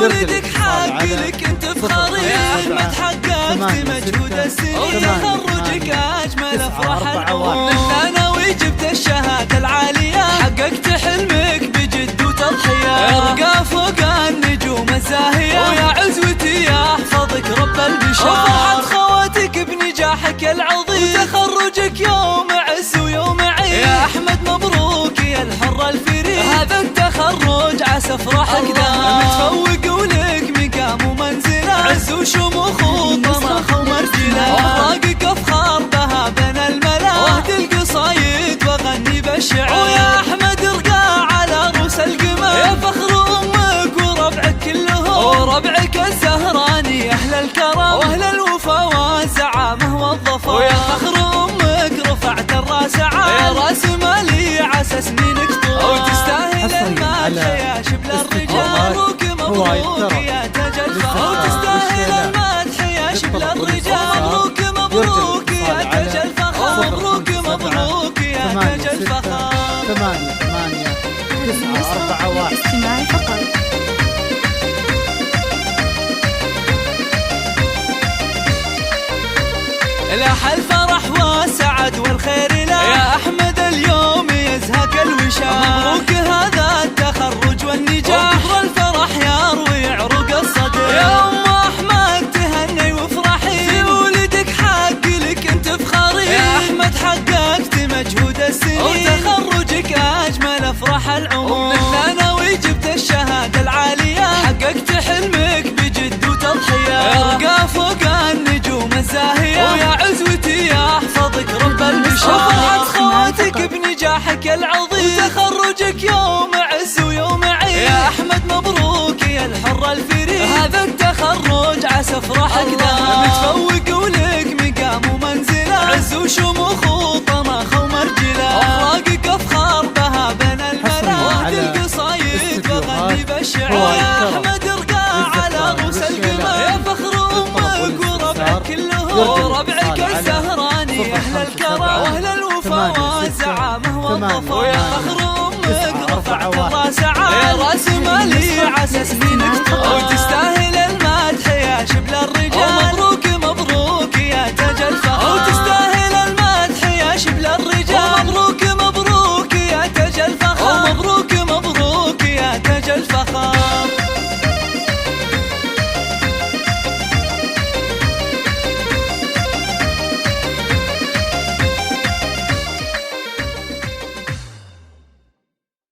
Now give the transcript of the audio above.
ولدك حق لك انت فخري يا احمد، حققت مجهود السنين، تخرجك اجمل افراح العمر، ثانوي جبت الشهاده العاليه، حققت حلمك بجد وتضحيه، ارقى فوق النجوم الزاهيه، ويا عزوتي يحفظك رب البشر، وفرحة خواتك بنجاحك العظيم، وتخرجك يوم عز ويوم عيد، يا احمد مبروك يا الحر الفريد، هذا التخرج عسى افراحك دام، متفوق ولك مقام ومنزله، عز وشموخ وطمخ ومرجله، واخلاقك افخار بها بين الملا، واهدي القصايد واغني بالشعر، ويا احمد ارقى على روس القمر، يا فخر امك وربعك كلهم، وربعك الزهراني اهل الكرم، واهل الوفا والزعامه والظفر، ويا فخر امك رفعت الراس عال، يا راس مالي عسى سنينك طول، وتستاهل المدح يا شبل الرجال، مبروك مبروك يا تاج الفخر، وتستاهل المدح يا شبل الرجال، مبروك مبروك يا تاج الفخر، مبروك مبروك يا تاج الفخر. 8 9 4 1 استماعي فقط. لاح الفرح والسعد والخير له، يا احمد اليوم يزهق الوشاح، مبروك هذا التخرج والنجاح، وكبر الفرح يروي عروق الصدر، يا ام احمد تهني وافرحي، في ولدك حق لك انت فخري، يا احمد حققت مجهود السنين، وتخرجك اجمل افراح العمر، ومن الثانوي جبت الشهاده العاليه، حققت حلمك بجد وتضحيه، ارقى فوق النجوم الزاهيه، ويا عزوتي يحفظك رب البشر، وفرحة خواتك بنجاحك العظيم، وتخرجك يوم عز ويوم عيد، يا احمد مبروك يا الحر الفريد، هذا التخرج عسى افراحك دام، متفوق ولك مقام ومنزله، عز وشموخ وطمخ ومرجله، واخلاقك افخار بها بين الملا، واهدي القصايد واغني بالشعر، ويا احمد ارقى على روس القمر، يا فخر امك وربعك كلهم، وربعك الزهراني اهل الكرم، واهل الوفا والزعامه والظفر، ويا فخر امك رفعت الراس عال، يا راس مالي عسى سنينك طول،